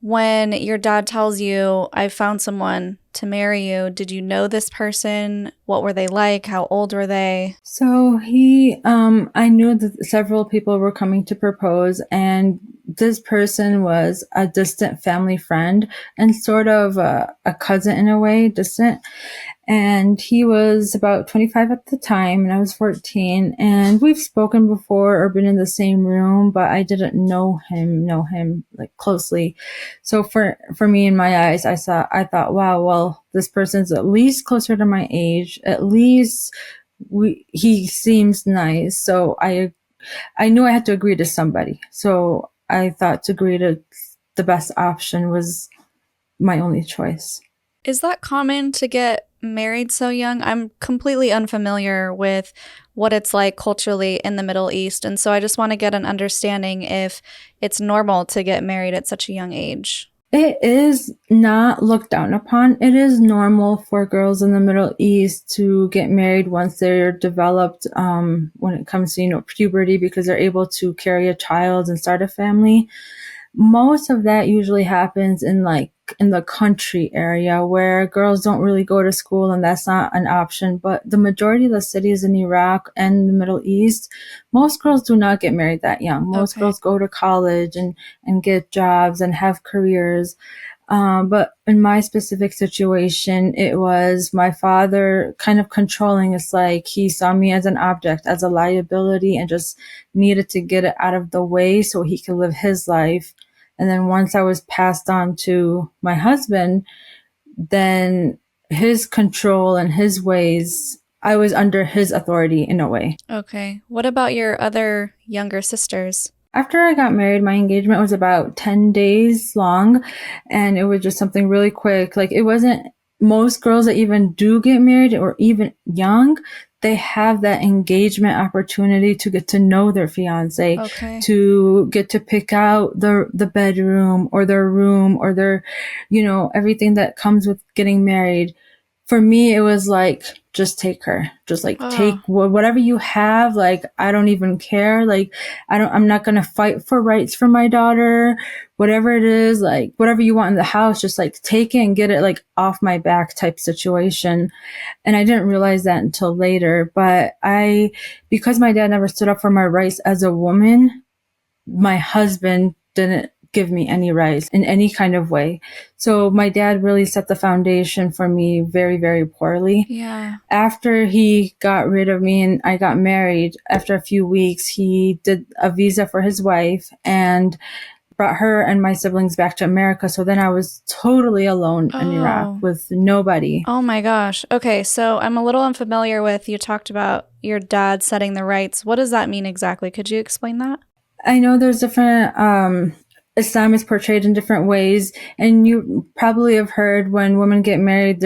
When your dad tells you, I found someone to marry you, did you know this person? What were they like? How old were they? So I knew that several people were coming to propose, and this person was a distant family friend and sort of a cousin in a way, distant. And he was about 25 at the time, and I was 14. And we've spoken before or been in the same room, but I didn't know him like closely. So for me, in my eyes, I thought, wow, well, this person's at least closer to my age. At least he seems nice. So I knew I had to agree to somebody. So I thought to agree to the best option was my only choice. Is that common to get married so young? I'm completely unfamiliar with what it's like culturally in the Middle East. And so I just want to get an understanding if it's normal to get married at such a young age. It is not looked down upon. It is normal for girls in the Middle East to get married once they're developed, when it comes to, puberty, because they're able to carry a child and start a family. Most of that usually happens in the country area where girls don't really go to school and that's not an option. But the majority of the cities in Iraq and the Middle East, most girls do not get married that young. Most Okay. girls go to college and get jobs and have careers. But in my specific situation, it was my father kind of controlling. It's like he saw me as an object, as a liability, and just needed to get it out of the way so he could live his life. And then once I was passed on to my husband, then his control and his ways, I was under his authority in a way. Okay. What about your other younger sisters? After I got married, my engagement was about 10 days long, and it was just something really quick. Like, it wasn't most girls that even do get married or even young, they have that engagement opportunity to get to know their fiance, Okay. to get to pick out the bedroom or their room or their, everything that comes with getting married. For me, it was like, just take her, just like take Oh, whatever you have. Like, I don't even care. Like, I'm not going to fight for rights for my daughter, whatever it is, like whatever you want in the house, just like take it and get it like off my back type situation. And I didn't realize that until later, but because my dad never stood up for my rights as a woman, my husband didn't give me any rights in any kind of way. So my dad really set the foundation for me very, very poorly. yeah. After he got rid of me and I got married, after a few weeks, he did a visa for his wife and brought her and my siblings back to America. So then I was totally alone in Iraq Oh. with nobody. Oh my gosh. Okay, so I'm a little unfamiliar with you talked about your dad setting the rights. What does that mean exactly? Could you explain that? I know there's different, Islam is portrayed in different ways, and you probably have heard when women get married,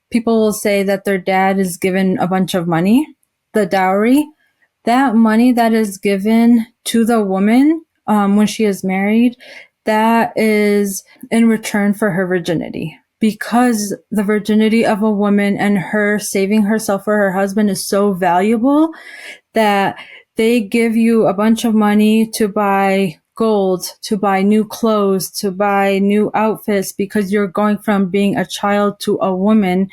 people will say that their dad is given a bunch of money, the dowry. That money that is given to the woman, when she is married, that is in return for her virginity. Because the virginity of a woman and her saving herself for her husband is so valuable that they give you a bunch of money to buy gold, to buy new clothes, to buy new outfits, because you're going from being a child to a woman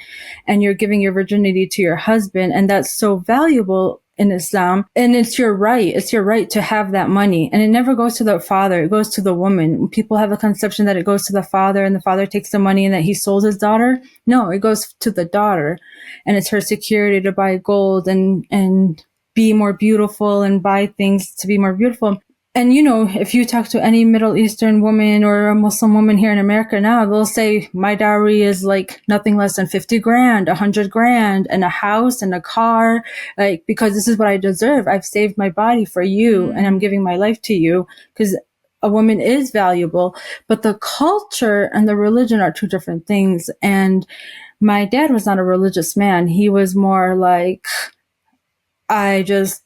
and you're giving your virginity to your husband. And that's so valuable in Islam. And it's your right. It's your right to have that money. And it never goes to the father. It goes to the woman. People have a conception that it goes to the father and the father takes the money and that he sold his daughter. No, it goes to the daughter, and it's her security to buy gold and be more beautiful and buy things to be more beautiful. And if you talk to any Middle Eastern woman or a Muslim woman here in America now, they'll say my dowry is like nothing less than 50 grand, 100 grand, and a house and a car, like, because this is what I deserve. I've saved my body for you and I'm Mm. giving my life to you, because a woman is valuable. But the culture and the religion are two different things. And my dad was not a religious man. He was more like, I just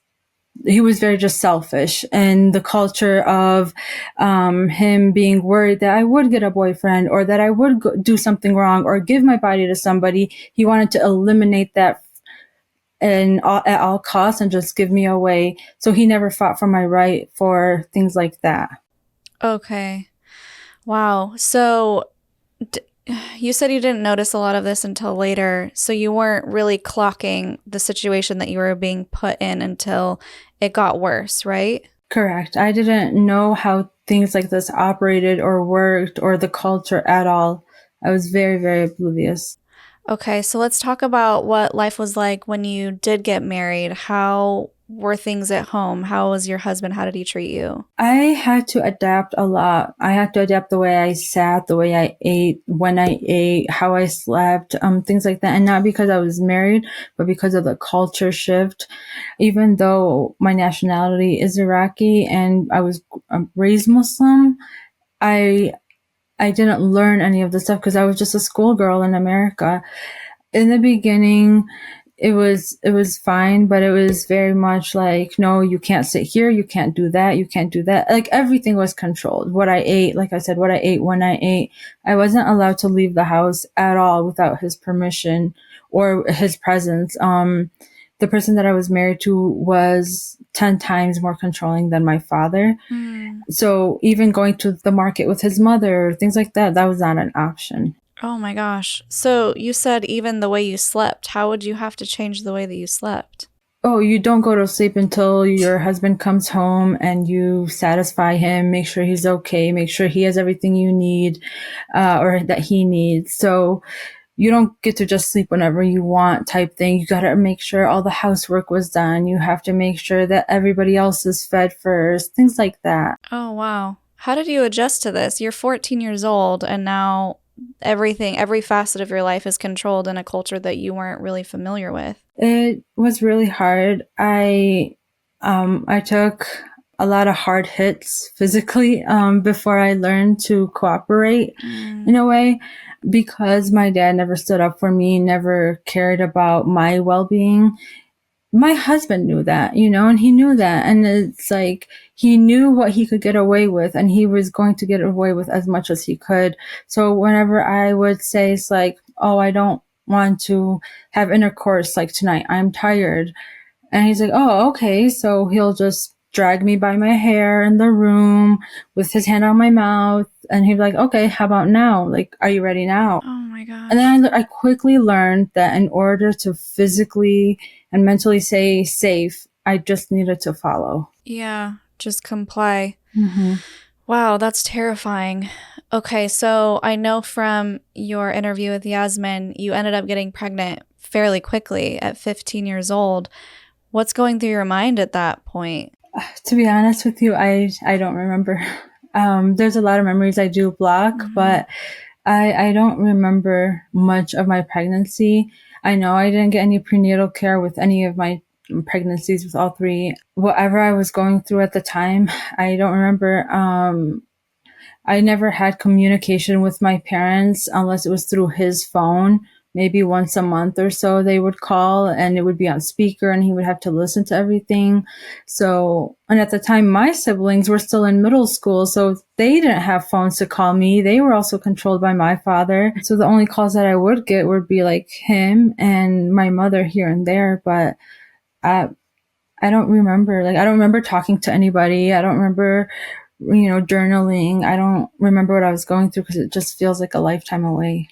he was very just selfish, and the culture of him being worried that I would get a boyfriend or that I would do something wrong or give my body to somebody. He wanted to eliminate that at all costs and just give me away. So he never fought for my right for things like that. Okay. Wow. So d- you said you didn't notice a lot of this until later. So you weren't really clocking the situation that you were being put in until it got worse, right? Correct. I didn't know how things like this operated or worked or the culture at all. I was very, very oblivious. Okay, so let's talk about what life was like when you did get married. How were things at home? How was your husband? How did he treat you? I had to adapt a lot. I had to adapt the way I sat, the way I ate, when I ate, how I slept, things like that. And not because I was married, but because of the culture shift. Even though my nationality is Iraqi and I was raised Muslim, I I didn't learn any of this stuff because I was just a schoolgirl in America. In the beginning, it was fine, but it was very much like, no, you can't sit here, you can't do that, you can't do that. Like everything was controlled. What I ate, like I said, what I ate, when I ate, I wasn't allowed to leave the house at all without his permission or his presence. The person that I was married to was 10 times more controlling than my father. Mm. So even going to the market with his mother, things like that, that was not an option. Oh my gosh. So you said even the way you slept. How would you have to change the way that you slept? Oh, you don't go to sleep until your husband comes home and you satisfy him, make sure he's okay, make sure he has everything you need, or that he needs. So you don't get to just sleep whenever you want type thing. You got to make sure all the housework was done. You have to make sure that everybody else is fed first, things like that. Oh, wow. How did you adjust to this? You're 14 years old and now everything, every facet of your life is controlled in a culture that you weren't really familiar with. It was really hard. I took a lot of hard hits physically before I learned to cooperate Mm. in a way, because my dad never stood up for me, never cared about my well-being. My husband knew that, and he knew that. And it's like he knew what he could get away with, and he was going to get away with as much as he could. So whenever I would say, it's like, oh, I don't want to have intercourse like tonight, I'm tired. And he's like, oh, okay. So he'll just drag me by my hair in the room with his hand on my mouth. And he'd be like, okay, how about now? Like, are you ready now? Oh my And gosh. then I quickly learned that in order to physically and mentally say safe, I just needed to follow. Yeah, just comply. Hmm. Wow, that's terrifying. Okay, so I know from your interview with Yasmin, you ended up getting pregnant fairly quickly at 15 years old. What's going through your mind at that point? To be honest with you, I don't remember. There's a lot of memories I do block, Hmm. but I don't remember much of my pregnancy. I know I didn't get any prenatal care with any of my pregnancies with all three. Whatever I was going through at the time, I don't remember. I never had communication with my parents unless it was through his phone. Maybe once a month or so they would call and it would be on speaker and he would have to listen to everything. So, and at the time my siblings were still in middle school, so they didn't have phones to call me. They were also controlled by my father. So the only calls that I would get would be like him and my mother here and there, but I I don't remember. Like, I don't remember talking to anybody. I don't remember, journaling. I don't remember what I was going through because it just feels like a lifetime away.